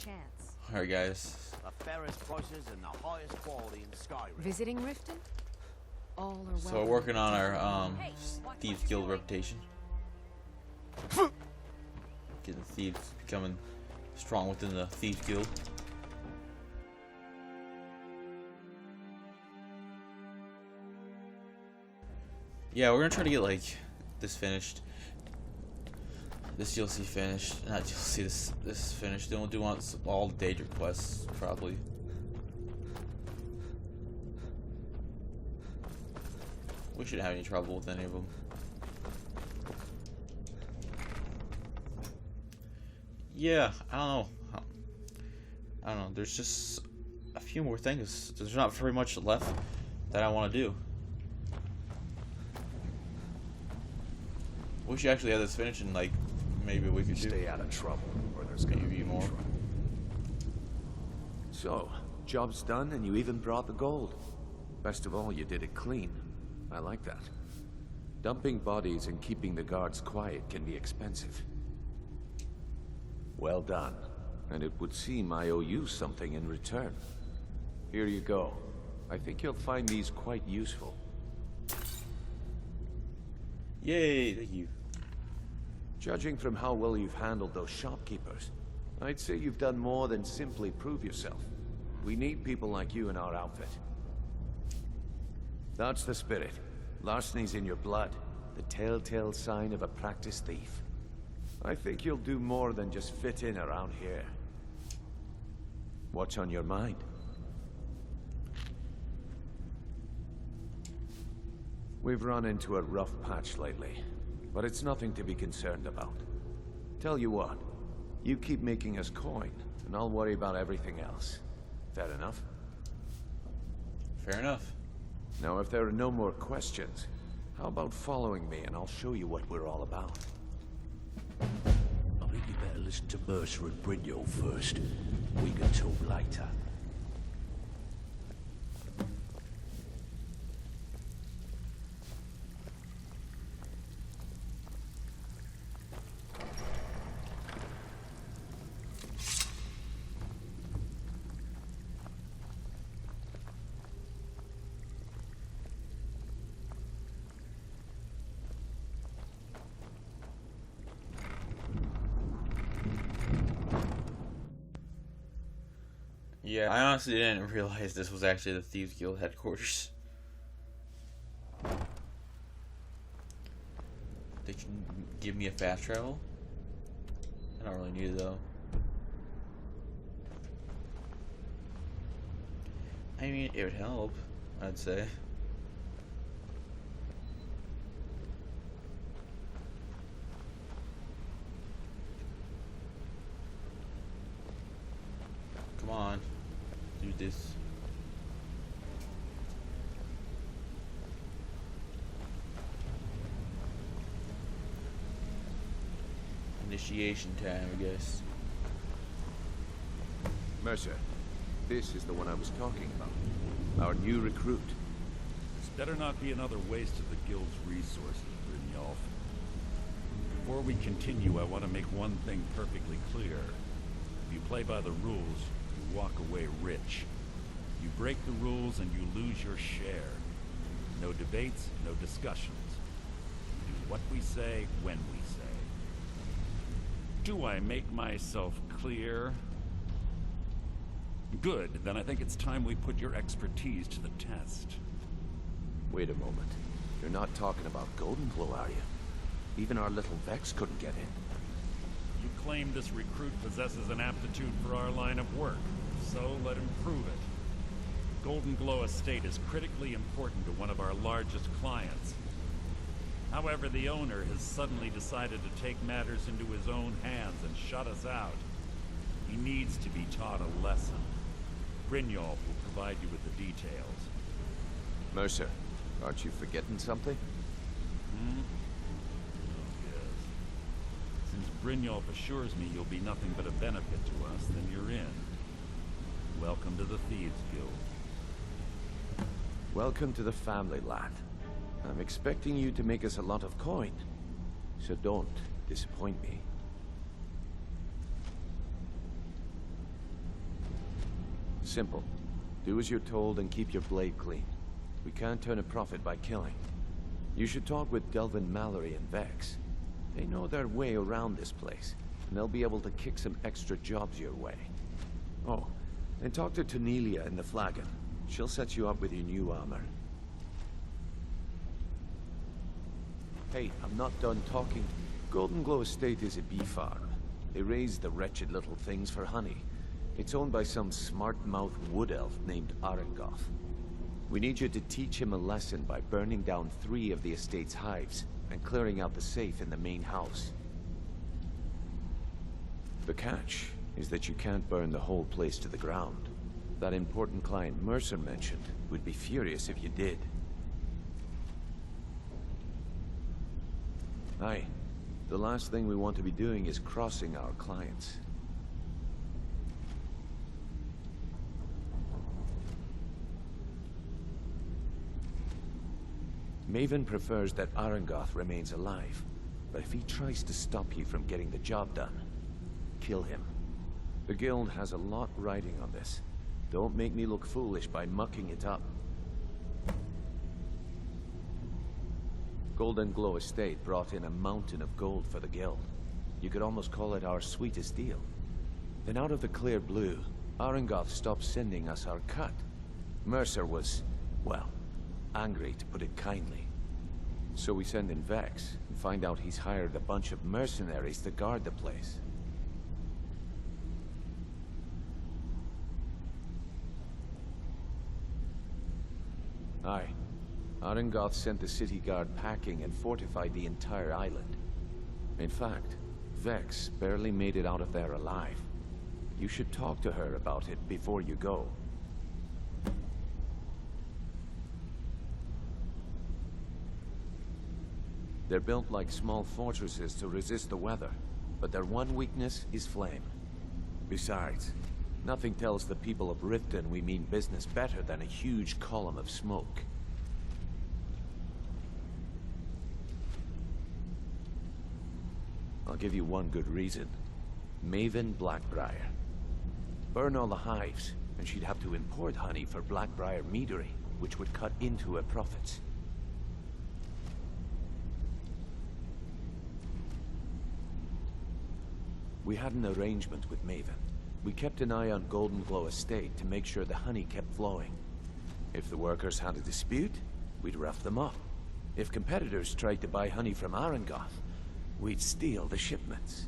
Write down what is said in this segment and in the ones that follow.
chance. Alright, guys. The fairest prices and the highest quality in Skyrim. Visiting Riften? All are welcome. So we're working on our Thieves Guild reputation. Getting thieves, becoming strong within the Thieves Guild. Yeah, we're gonna try to get like this finished. This DLC finished. Not DLC, this finished. Then we'll do all the Daedric quests, probably. We shouldn't have any trouble with any of them. Yeah, I don't know. There's just a few more things. There's not very much left that I want to do. We should actually have this finished in like maybe a week or two. Stay out of trouble, or there's gonna be more. trouble. So, job's done, and you even brought the gold. Best of all, you did it clean. I like that. Dumping bodies and keeping the guards quiet can be expensive. Well done. And it would seem I owe you something in return. Here you go. I think you'll find these quite useful. Yay, thank you. Judging from how well you've handled those shopkeepers, I'd say you've done more than simply prove yourself. We need people like you in our outfit. That's the spirit. Larceny's in your blood, the telltale sign of a practiced thief. I think you'll do more than just fit in around here. What's on your mind? We've run into a rough patch lately, but it's nothing to be concerned about. Tell you what, you keep making us coin, and I'll worry about everything else. Fair enough? Fair enough. Now, if there are no more questions, how about following me and I'll show you what we're all about? I think you better listen to Mercer and Brynjolf first. We can talk later. Yeah, I honestly didn't realize this was actually the Thieves Guild headquarters. They can give me a fast travel? I don't really need it though. I mean, it would help, I'd say. Come on. Do this. Initiation time, I guess. Mercer, this is the one I was talking about. Our new recruit. This better not be another waste of the guild's resources, Brynjolf. Before we continue, I want to make one thing perfectly clear. If you play by the rules, you walk away rich. You break the rules and you lose your share. No debates, no discussions. We do what we say, when we say. Do I make myself clear? Good, then I think it's time we put your expertise to the test. Wait a moment. You're not talking about Goldenglow, are you? Even our little Vex couldn't get in. You claim this recruit possesses an aptitude for our line of work, so let him prove it. Goldenglow Estate is critically important to one of our largest clients. However, the owner has suddenly decided to take matters into his own hands and shut us out. He needs to be taught a lesson. Brynjolf will provide you with the details. Mercer, aren't you forgetting something? Hmm? Oh, yes. Since Brynjolf assures me you'll be nothing but a benefit to us, then you're in. Welcome to the Thieves Guild. Welcome to the family, lad. I'm expecting you to make us a lot of coin, so don't disappoint me. Simple. Do as you're told and keep your blade clean. We can't turn a profit by killing. You should talk with Delvin Mallory and Vex. They know their way around this place, and they'll be able to kick some extra jobs your way. Oh, and talk to Tanelia in the Flagon. She'll set you up with your new armor. Hey, I'm not done talking. Golden Glow Estate is a bee farm. They raise the wretched little things for honey. It's owned by some smart-mouthed wood elf named Arengoth. We need you to teach him a lesson by burning down 3 of the estate's hives and clearing out the safe in the main house. The catch is that you can't burn the whole place to the ground. That important client Mercer mentioned would be furious if you did. Aye. The last thing we want to be doing is crossing our clients. Maven prefers that Arengoth remains alive, but if he tries to stop you from getting the job done, kill him. The Guild has a lot riding on this. Don't make me look foolish by mucking it up. Golden Glow Estate brought in a mountain of gold for the Guild. You could almost call it our sweetest deal. Then out of the clear blue, Arengoth stopped sending us our cut. Mercer was, well, angry to put it kindly. So we send in Vex and find out he's hired a bunch of mercenaries to guard the place. Aye. Arengoth sent the city guard packing and fortified the entire island. In fact, Vex barely made it out of there alive. You should talk to her about it before you go. They're built like small fortresses to resist the weather, but their one weakness is flame. Besides, nothing tells the people of Riften we mean business better than a huge column of smoke. I'll give you one good reason. Maven Blackbriar. Burn all the hives, and she'd have to import honey for Blackbriar meadery, which would cut into her profits. We had an arrangement with Maven. We kept an eye on Golden Glow Estate to make sure the honey kept flowing. If the workers had a dispute, we'd rough them up. If competitors tried to buy honey from Arengoth, we'd steal the shipments.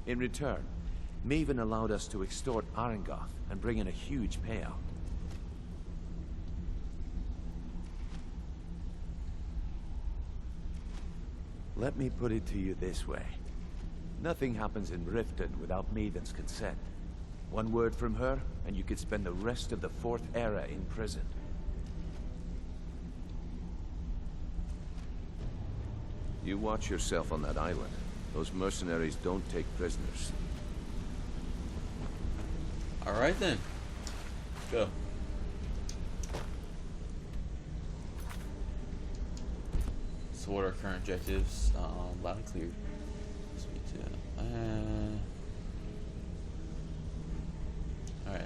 In return, Maven allowed us to extort Arengoth and bring in a huge payout. Let me put it to you this way. Nothing happens in Riften without Maven's consent. One word from her, and you could spend the rest of the 4th Era in prison. You watch yourself on that island. Those mercenaries don't take prisoners. Alright then. Go. So what are our current objectives? Loud and clear. Alright.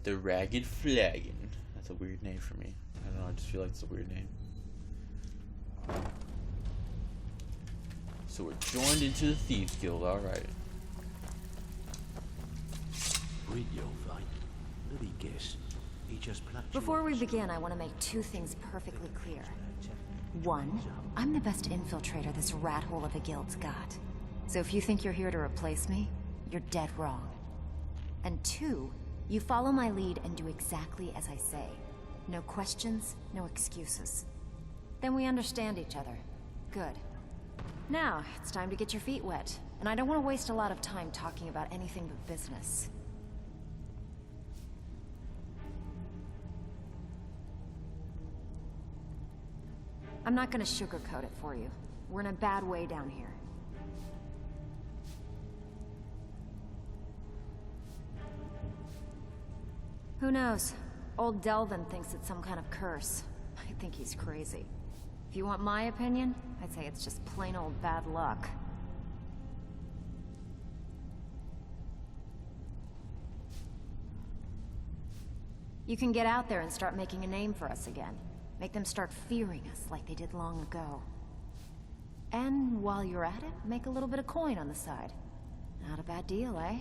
The Ragged Flagon. That's a weird name for me. I don't know, I just feel like it's a weird name. So we're joined into the Thieves Guild, alright. Brynjolf, let me guess. He just plucked you Before we off. begin, I want to make 2 things perfectly clear. 1, I'm the best infiltrator this rat hole of a guild's got. So if you think you're here to replace me, you're dead wrong. And 2, you follow my lead and do exactly as I say. No questions, no excuses. Then we understand each other. Good. Now, it's time to get your feet wet. And I don't want to waste a lot of time talking about anything but business. I'm not gonna sugarcoat it for you. We're in a bad way down here. Who knows? Old Delvin thinks it's some kind of curse. I think he's crazy. If you want my opinion, I'd say it's just plain old bad luck. You can get out there and start making a name for us again. Make them start fearing us like they did long ago. And while you're at it, make a little bit of coin on the side. Not a bad deal, eh?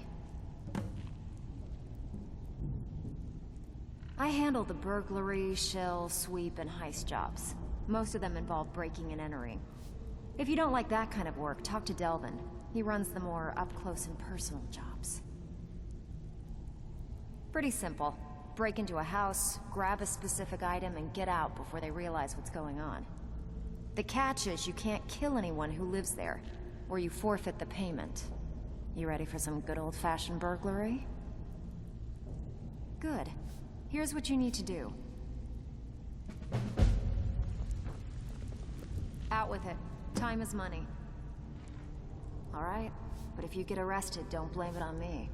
I handle the burglary, shell, sweep, and heist jobs. Most of them involve breaking and entering. If you don't like that kind of work, talk to Delvin. He runs the more up-close and personal jobs. Pretty simple. Break into a house, grab a specific item, and get out before they realize what's going on. The catch is you can't kill anyone who lives there, or you forfeit the payment. You ready for some good old-fashioned burglary? Good. Here's what you need to do. Out with it. Time is money. All right, but if you get arrested, don't blame it on me.